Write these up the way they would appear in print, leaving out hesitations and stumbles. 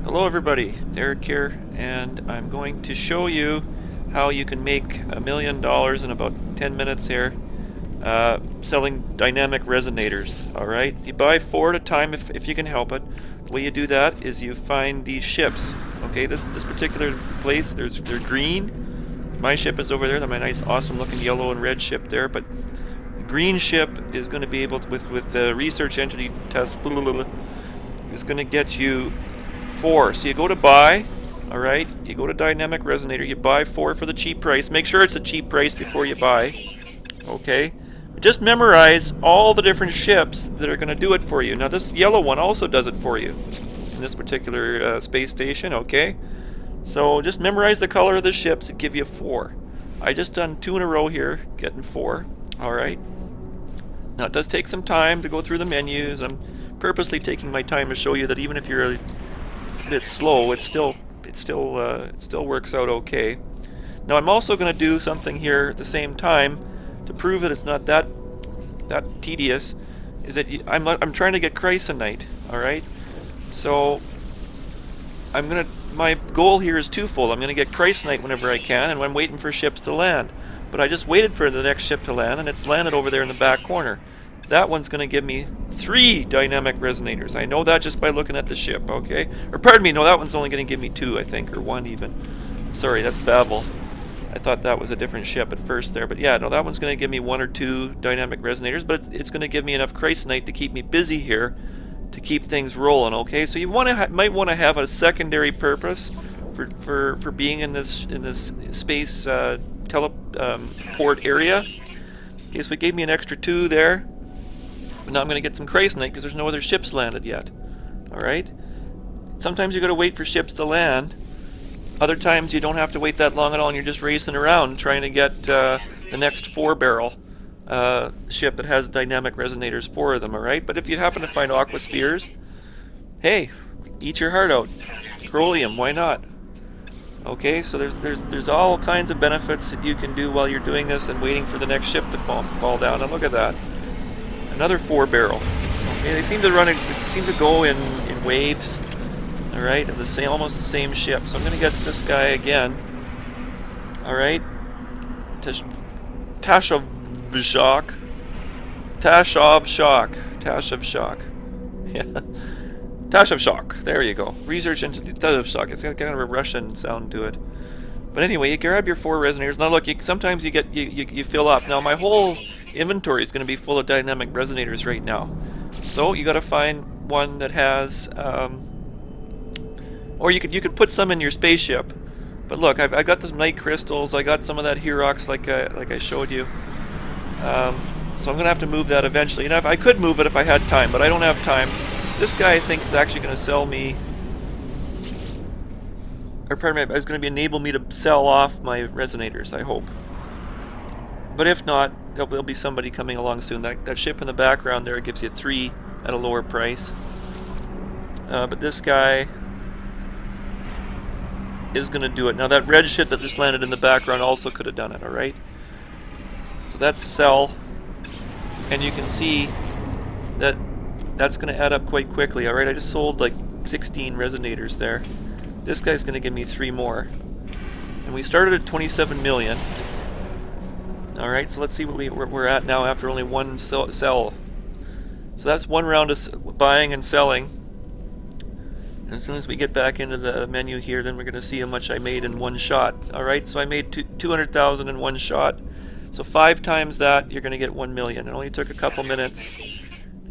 Hello everybody, Derek here, and I'm going to show you how you can make $1 million in about 10 minutes here selling dynamic resonators. Alright, you buy 4 at a time if you can help it. The way you do that is you find these ships. Okay, this particular place, they're green. My ship is over there, my nice awesome looking yellow and red ship there, but the green ship is going to be able to, with the research entity test, is going to get you 4. So you go to buy, alright, you go to dynamic resonator, you buy 4 for the cheap price. Make sure it's a cheap price before you buy. Okay? Just memorize all the different ships that are going to do it for you. Now this yellow one also does it for you in this particular space station, okay? So just memorize the color of the ships that give you 4. I just done 2 in a row here, getting 4. Alright? Now it does take some time to go through the menus. I'm purposely taking my time to show you that even if you're a bit slow, it still works out okay. Now I'm also going to do something here at the same time to prove that it's not that tedious. Is that I'm trying to get chrysanite, all right? So my goal here is twofold. I'm going to get chrysanite whenever I can, and I'm waiting for ships to land. But I just waited for the next ship to land, and it's landed over there in the back corner. That one's going to give me 3 dynamic resonators. I know that just by looking at the ship, okay? Or pardon me, no, that one's only going to give me 2, I think, or 1 even. Sorry, that's Babel. I thought that was a different ship at first there, but yeah, no, that one's going to give me 1 or 2 dynamic resonators, but it's going to give me enough chrysanite to keep me busy here, to keep things rolling, okay? So you might want to have a secondary purpose for being in this space teleport area. Okay, so it gave me an extra 2 there. But now I'm going to get some chrysanite because there's no other ships landed yet. Alright? Sometimes you got to wait for ships to land. Other times you don't have to wait that long at all and you're just racing around trying to get the next 4-barrel ship that has dynamic resonators, 4 of them, alright? But if you happen to find aquaspheres, hey, eat your heart out. Chromium, why not? Okay, so there's all kinds of benefits that you can do while you're doing this and waiting for the next ship to fall down. And look at that. Another 4-barrel. Okay, they seem to go in waves. All right, of almost the same ship. So I'm going to get this guy again. All right, Tashavshak. Yeah, Tashavshak. There you go. Research into Tashavshak. It's got kind of a Russian sound to it. But anyway, you grab your 4 resonators. Now look, sometimes you fill up. Now my whole inventory is going to be full of dynamic resonators right now. So you got to find one that has, or you could put some in your spaceship. But look, I got some night crystals. I got some of that Herox like I showed you. So I'm going to have to move that eventually. You know, I could move it if I had time, but I don't have time. This guy I think is actually going to sell me, or pardon me, is going to enable me to sell off my resonators, I hope. But if not, there'll be somebody coming along soon. That ship in the background there gives you 3 at a lower price. But this guy is going to do it. Now that red ship that just landed in the background also could have done it, alright? So that's sell. And you can see that that's going to add up quite quickly, alright? I just sold like 16 resonators there. This guy's going to give me 3 more. And we started at 27 million. Alright, so let's see what we're at now after only 1 sell. So that's 1 round of buying and selling. And as soon as we get back into the menu here, then we're going to see how much I made in 1 shot. Alright, so I made 200,000 in 1 shot. So 5 times that, you're going to get 1 million. It only took a couple minutes.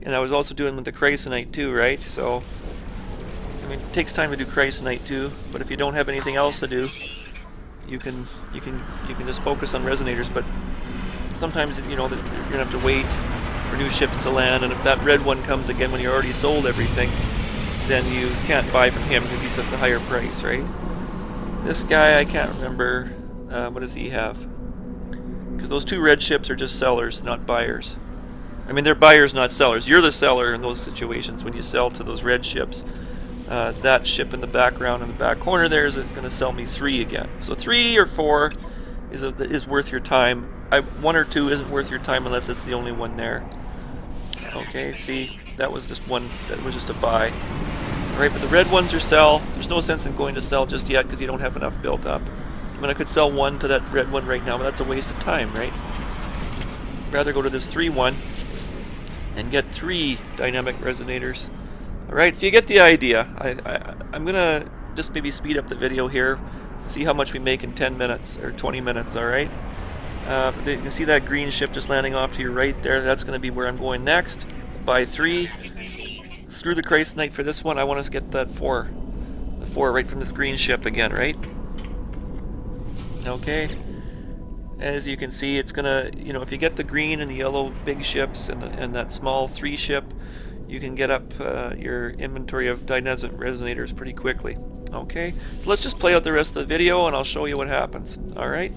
And I was also doing with the chrysanite too, right? So, I mean, it takes time to do chrysanite too, but if you don't have anything else to do, you can just focus on resonators. But sometimes, you know, you're gonna have to wait for new ships to land, and if that red one comes again when you already sold everything, then you can't buy from him because he's at the higher price, right? This guy, I can't remember, what does he have? Because those 2 red ships are just sellers, not buyers. I mean, they're buyers, not sellers. You're the seller in those situations when you sell to those red ships. That ship in the background in the back corner there is going to sell me 3 again. So 3 or 4 is worth your time. 1 or 2 isn't worth your time unless it's the only one there. Okay, see, that was just one, that was just a buy. Alright, but the red ones are sell. There's no sense in going to sell just yet because you don't have enough built up. I mean, I could sell 1 to that red one right now, but that's a waste of time, right? I'd rather go to this 3-1 and get 3 dynamic resonators. Alright, so you get the idea. I'm going to just maybe speed up the video here, see how much we make in 10 minutes or 20 minutes, alright? You can see that green ship just landing off to your right there. That's going to be where I'm going next. Buy 3. Screw the Christ Knight for this one. I want to get that 4. The 4 right from this green ship again, right? Okay. As you can see, it's going to, you know, if you get the green and the yellow big ships and that small 3 ship, you can get up your inventory of dynamic resonators pretty quickly. Okay, so let's just play out the rest of the video and I'll show you what happens. Alright?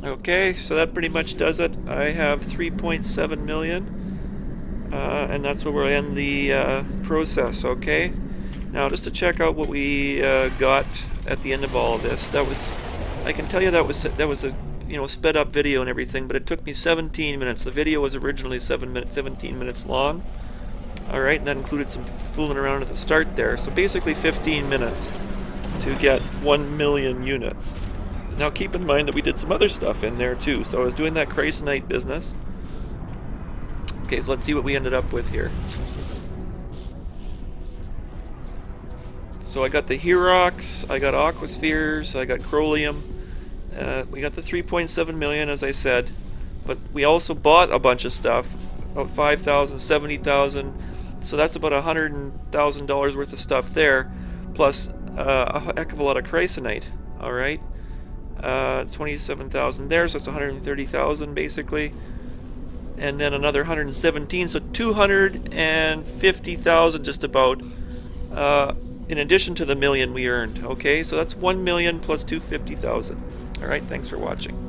Okay, so that pretty much does it. I have 3.7 million, and that's where we'll end the process. Okay. Now, just to check out what we got at the end of all of this, I can tell you that was a sped up video and everything, but it took me 17 minutes. The video was originally 17 minutes long. All right, and that included some fooling around at the start there. So basically 15 minutes to get 1 million units. Now keep in mind that we did some other stuff in there too. So I was doing that Chrysonite business. Okay, so let's see what we ended up with here. So I got the Herox, I got Aquaspheres, I got Crolium. We got the 3.7 million, as I said, but we also bought a bunch of stuff, about 5,000, 70,000. So that's about $100,000 worth of stuff there, plus a heck of a lot of Chrysonite. All right, 27,000 there, so it's 130,000 basically, and then another 117, so 250,000 just about. In addition to the million we earned. Okay, so that's 1 million plus 250,000. All right, thanks for watching.